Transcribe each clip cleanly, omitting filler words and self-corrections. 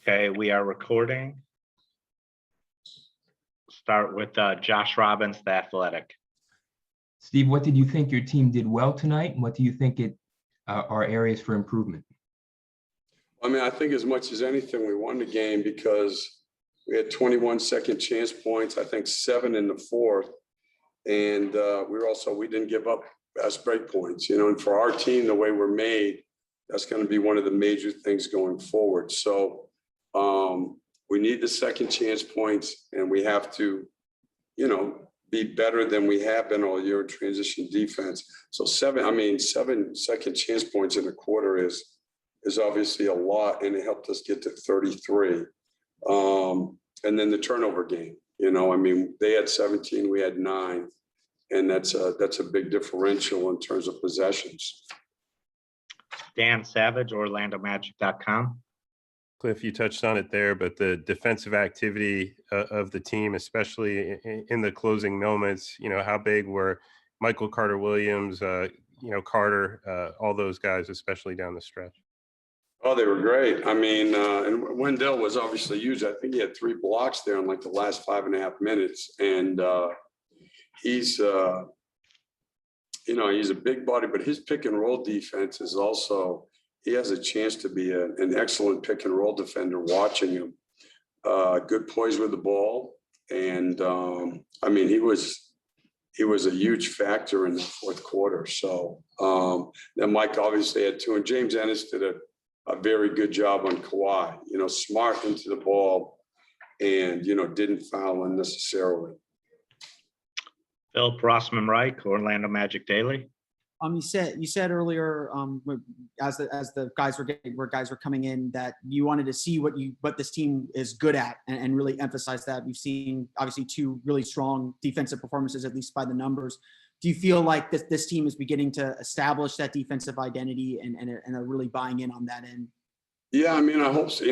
Okay, we are recording. Start with Josh Robbins, The Athletic. Steve, what did you think your team did well tonight? And what do you think are areas for improvement? I mean, I think as much as anything, we won the game because we had 21 second chance points, I think 7 in the fourth. And we didn't give up fast break points, and for our team, the way we're made, that's going to be one of the major things going forward. So we need the second chance points, and we have to, be better than we have been all year in transition defense. So 7 second chance points in a quarter is obviously a lot, and it helped us get to 33. And then the turnover game, they had 17, we had 9, and that's a big differential in terms of possessions. Dan Savage, OrlandoMagic.com. Cliff, you touched on it there, but the defensive activity of the team, especially in the closing moments, how big were Michael Carter-Williams, Carter, all those guys, especially down the stretch? Oh, they were great. I mean, and Wendell was obviously huge. I think he had 3 blocks there in like the last 5.5 minutes. And he's a big body, but his pick and roll defense is also, he has a chance to be an excellent pick and roll defender watching him. Good poise with the ball. And he was a huge factor in the fourth quarter. So then Mike obviously had 2, and James Ennis did a very good job on Kawhi, smart into the ball and, didn't foul unnecessarily. Phil Rossman Reich, Orlando Magic Daily. You said earlier, as the guys were coming in, that you wanted to see what this team is good at and really emphasize that. We've seen obviously 2 really strong defensive performances, at least by the numbers. Do you feel like this team is beginning to establish that defensive identity and are really buying in on that end? Yeah, I hope so.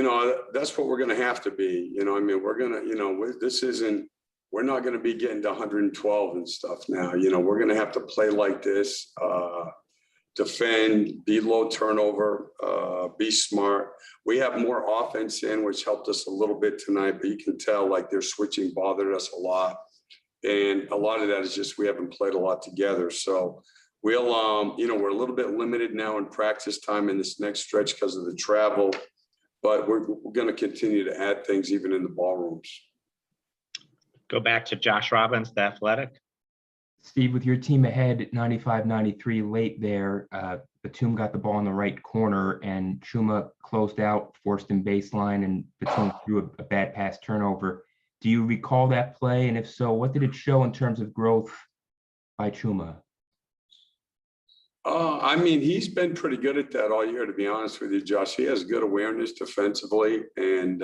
That's what we're going to have to be. We're going to, we're not going to be getting to 112 and stuff now. We're going to have to play like this, defend, be low turnover, be smart. We have more offense in, which helped us a little bit tonight, but you can tell like their switching bothered us a lot. And a lot of that is just we haven't played a lot together. So we'll, we're a little bit limited now in practice time in this next stretch because of the travel, but we're going to continue to add things even in the ballrooms. Go back to Josh Robbins, The Athletic. Steve, with your team ahead at 95-93 late there, Batum got the ball in the right corner and Chuma closed out, forced him baseline, and Batum threw a bad pass turnover. Do you recall that play? And if so, what did it show in terms of growth by Chuma? He's been pretty good at that all year, to be honest with you, Josh. He has good awareness defensively. And,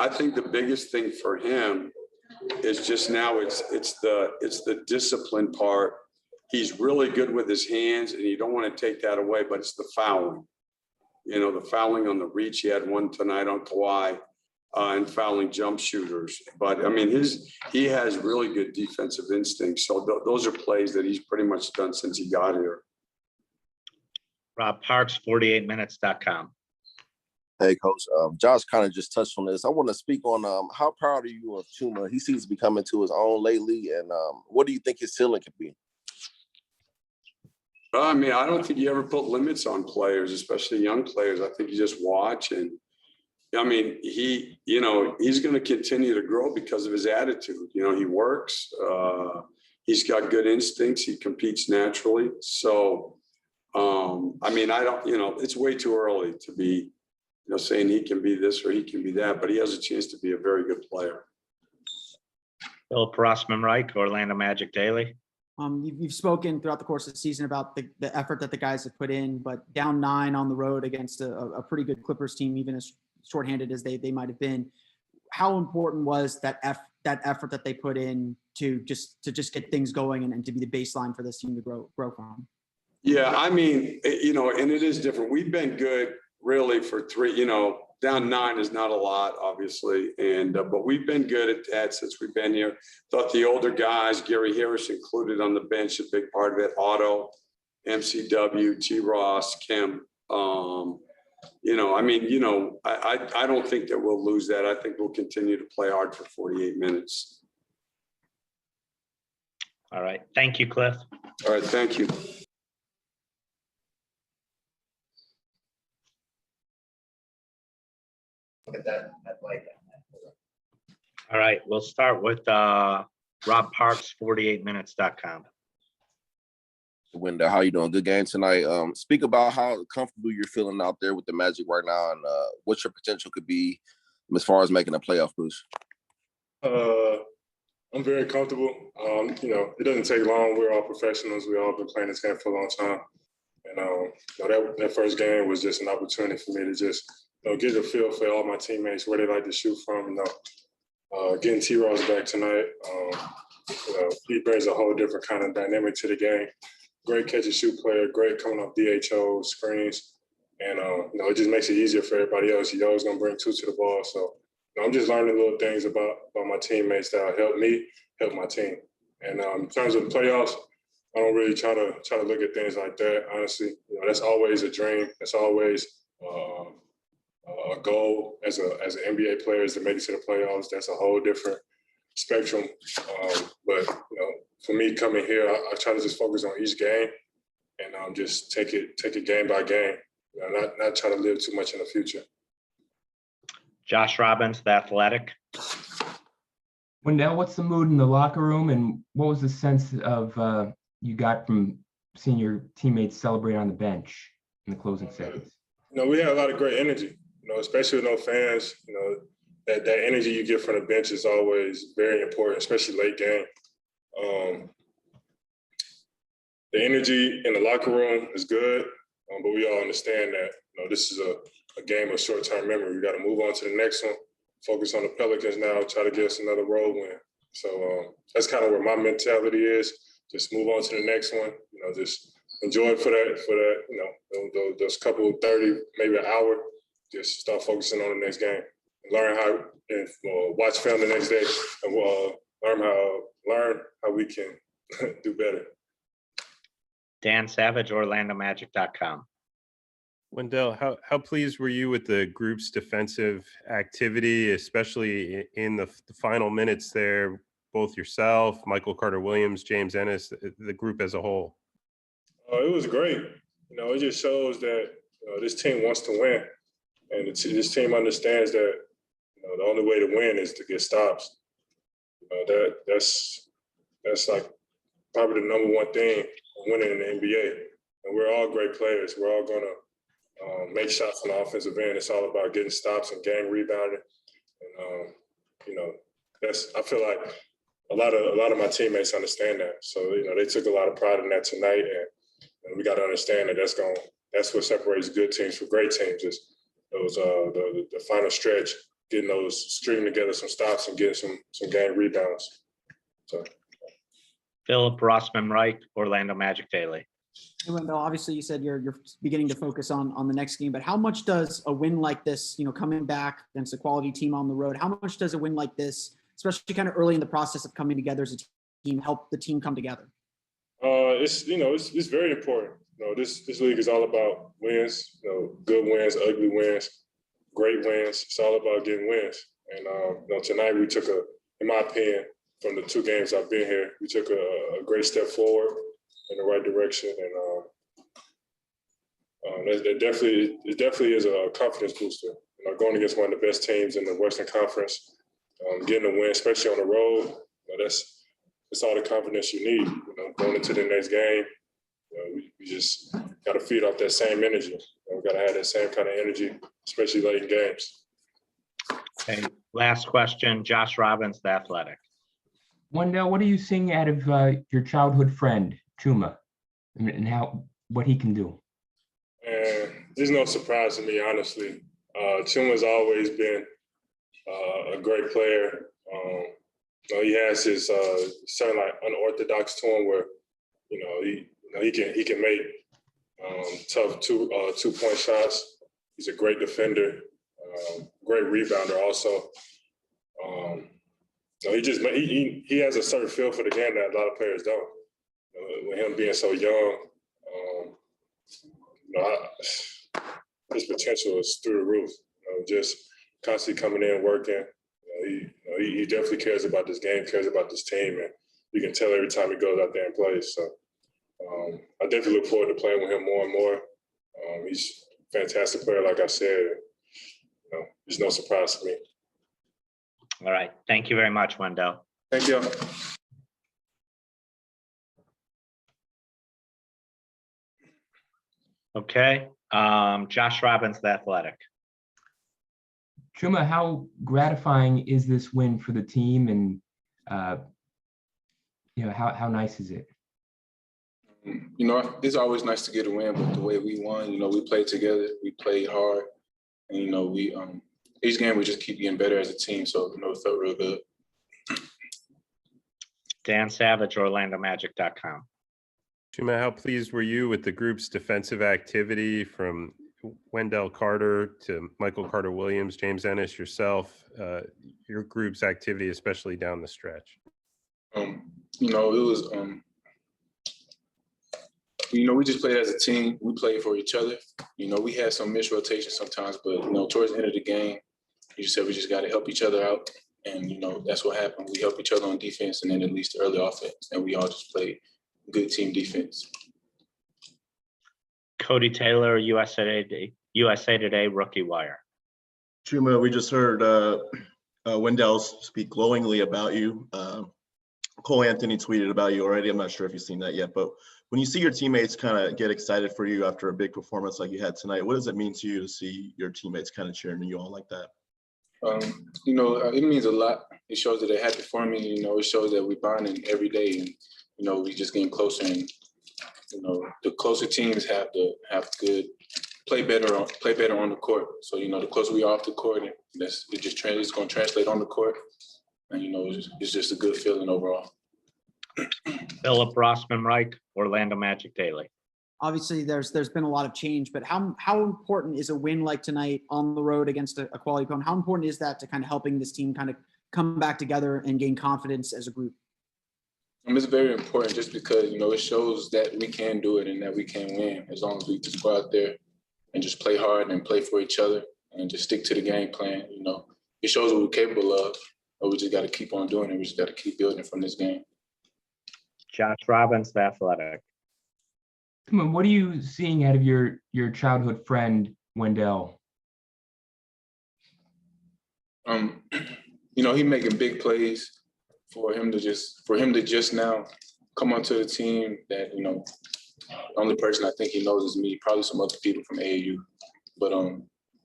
I think the biggest thing for him is just now it's the discipline part. He's really good with his hands, and you don't want to take that away, but it's the fouling. The fouling on the reach. He had one tonight on Kawhi, and fouling jump shooters. But he has really good defensive instincts. So those are plays that he's pretty much done since he got here. Rob Parks, 48minutes.com. Hey, Coach. Josh kind of just touched on this. I want to speak on how proud are you of Chuma? He seems to be coming to his own lately. And what do you think his ceiling could be? I don't think you ever put limits on players, especially young players. I think you just watch, and he's going to continue to grow because of his attitude. He works. He's got good instincts. He competes naturally. So, it's way too early to be, saying he can be this or he can be that, but he has a chance to be a very good player. Philip Rossman Reich, Orlando Magic Daily. You've spoken throughout the course of the season about the effort that the guys have put in, but down 9 on the road against a pretty good Clippers team, even as shorthanded as they might have been. How important was that effort that they put in to just get things going and to be the baseline for this team to grow from? Yeah, and it is different. We've been good really for 3, down 9 is not a lot, obviously. And, but we've been good at that since we've been here. Thought the older guys, Gary Harris included on the bench, a big part of it, Otto, MCW, T. Ross, Kemp. I don't think that we'll lose that. I think we'll continue to play hard for 48 minutes. All right. Thank you, Cliff. All right, thank you. All right. We'll start with Rob Parks, 48minutes.com. Wendell, how you doing? Good game tonight. Speak about how comfortable you're feeling out there with the Magic right now, and what your potential could be as far as making a playoff push. I'm very comfortable. It doesn't take long. We're all professionals. We all been playing this game for a long time, and that first game was just an opportunity for me to just get a feel for all my teammates, where they like to shoot from. Getting T. Ross back tonight, he brings a whole different kind of dynamic to the game. Great catch and shoot player, great coming off DHO screens, and it just makes it easier for everybody else. He's always gonna bring two to the ball. So I'm just learning little things about my teammates that help me help my team. And in terms of the playoffs, I don't really try to look at things like that. Honestly, that's always a dream. That's always a goal as an NBA player is to make it to the playoffs. That's a whole different spectrum. But for me coming here, I try to just focus on each game and just take it game by game. Not try to live too much in the future. Josh Robbins, The Athletic. Wendell, what's the mood in the locker room, and what was the sense of you got from seeing your teammates celebrate on the bench in the closing seconds? We had a lot of great energy. Especially with no fans. That energy you get from the bench is always very important, especially late game. The energy in the locker room is good, but we all understand that this is a game of short-term memory. We got to move on to the next one, focus on the Pelicans now, try to get us another road win. So that's kind of where my mentality is. Just move on to the next one. Just enjoy it for that. Those couple 30, maybe an hour. Just start focusing on the next game. Learn how and watch film the next day, and learn how we can do better. Dan Savage, OrlandoMagic.com. Wendell, how pleased were you with the group's defensive activity, especially in the final minutes there? Both yourself, Michael Carter-Williams, James Ennis, the group as a whole. It was great. It just shows that this team wants to win. And this team understands that the only way to win is to get stops. That's like probably the number one thing winning in the NBA. And we're all great players. We're all going to make shots on the offensive end. It's all about getting stops and gang rebounding. And I feel like a lot of my teammates understand that. So they took a lot of pride in that tonight, and we got to understand that that's what separates good teams from great teams is those the final stretch, getting those stringing together some stops and getting some game rebounds. So Philip Rossman-Reich, Orlando Magic Daily. Hey, Wendell, obviously you said you're beginning to focus on the next game, but how much does a win like this, coming back against a quality team on the road, how much does a win like this, especially kind of early in the process of coming together as a team, help the team come together? It's very important. This league is all about wins, good wins, ugly wins, great wins. It's all about getting wins. And tonight we took in my opinion, from the two games I've been here, we took a great step forward in the right direction. And it definitely is a confidence booster. Going against one of the best teams in the Western Conference, getting a win, especially on the road, that's all the confidence you need. Going into the next game, we just got to feed off that same energy. We got to have that same kind of energy, especially late in games. Okay, last question, Josh Robbins, The Athletic. Wendell, what are you seeing out of your childhood friend, Chuma, and what he can do? And there's no surprise to me, honestly. Chuma's always been a great player. He has his certain like unorthodox to him where he can make tough two-point shots. He's a great defender, great rebounder also. He has a certain feel for the game that a lot of players don't. With him being so young, his potential is through the roof. Just constantly coming in, working. He definitely cares about this game, cares about this team, and you can tell every time he goes out there and plays. So I definitely look forward to playing with him more and more. He's a fantastic player, like I said. It's no surprise to me. All right. Thank you very much, Wendell. Thank you. Okay. Josh Robbins, The Athletic. Chuma, how gratifying is this win for the team, and how nice is it? It's always nice to get a win, but the way we won, we played together, we played hard, and we each game we just keep getting better as a team. So it felt real good. Dan Savage, OrlandoMagic.com. Chuma, how pleased were you with the group's defensive activity from Wendell Carter to Michael Carter-Williams, James Ennis, yourself, your group's activity, especially down the stretch? It was, we just played as a team. We played for each other. We had some missed rotation sometimes, but, towards the end of the game, you just said we just got to help each other out. And, that's what happened. We helped each other on defense and then at least the early offense. And we all just played good team defense. Cody Taylor, USA Today, Rookie Wire. Chuma, we just heard Wendell speak glowingly about you. Cole Anthony tweeted about you already. I'm not sure if you've seen that yet, but when you see your teammates kind of get excited for you after a big performance like you had tonight, what does it mean to you to see your teammates kind of cheering you on like that? It means a lot. It shows that they're happy for me. It shows that we're bonding every day, and we just getting closer. And the closer teams have good play better on the court. So the closer we are off the court, and it's going to translate on the court. And it's just a good feeling overall. Philip Rossman-Reich, Orlando Magic Daily. Obviously, there's been a lot of change, but how important is a win like tonight on the road against a quality opponent? How important is that to kind of helping this team kind of come back together and gain confidence as a group? It's very important just because, it shows that we can do it and that we can win as long as we just go out there and just play hard and play for each other and just stick to the game plan. It shows what we're capable of, but we just got to keep on doing it. We just got to keep building from this game. Josh Robbins, The Athletic. Come on, what are you seeing out of your childhood friend, Wendell? He making big plays. For him to just now come onto the team that, the only person I think he knows is me, probably some other people from AAU. But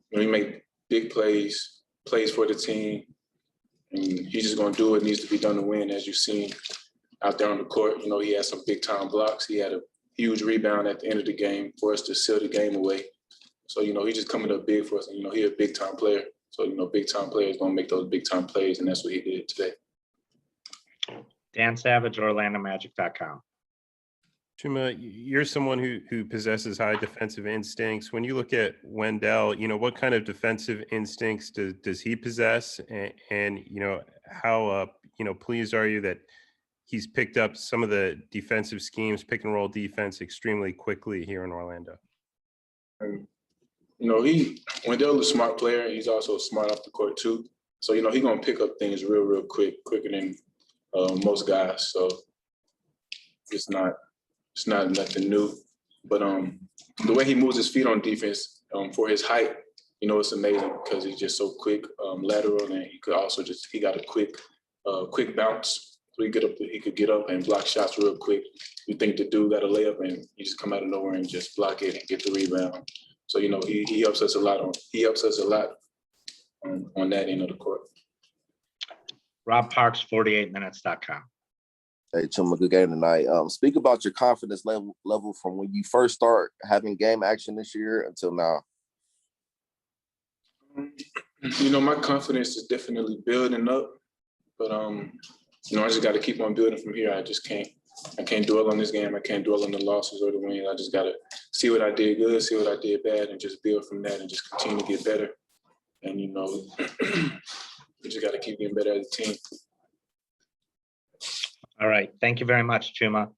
he make big plays for the team, and he's just gonna do what needs to be done to win, as you've seen out there on the court. He had some big time blocks. He had a huge rebound at the end of the game for us to seal the game away. So, he's just coming up big for us, and he's a big time player. So, big time players gonna make those big time plays, and that's what he did today. Dan Savage, OrlandoMagic.com. Chuma, you're someone who possesses high defensive instincts. When you look at Wendell, what kind of defensive instincts does he possess? And how pleased are you that he's picked up some of the defensive schemes, pick and roll defense extremely quickly here in Orlando? Wendell is a smart player. He's also smart off the court too. So, he's going to pick up things real quick, quicker than most guys. So it's not nothing new. But the way he moves his feet on defense for his height, it's amazing because he's just so quick lateral, and he got a quick bounce. So he could get up and block shots real quick. You think the dude got a layup and you just come out of nowhere and just block it and get the rebound. So he helps us a lot on that end of the court. Rob Parks, 48minutes.com. Hey, Chuma, good game tonight. Speak about your confidence level from when you first start having game action this year until now. My confidence is definitely building up, but I just got to keep on building from here. I can't dwell on this game. I can't dwell on the losses or the wins. I just got to see what I did good, see what I did bad, and just build from that and just continue to get better. And, we just got to keep getting better as a team. All right. Thank you very much, Chuma.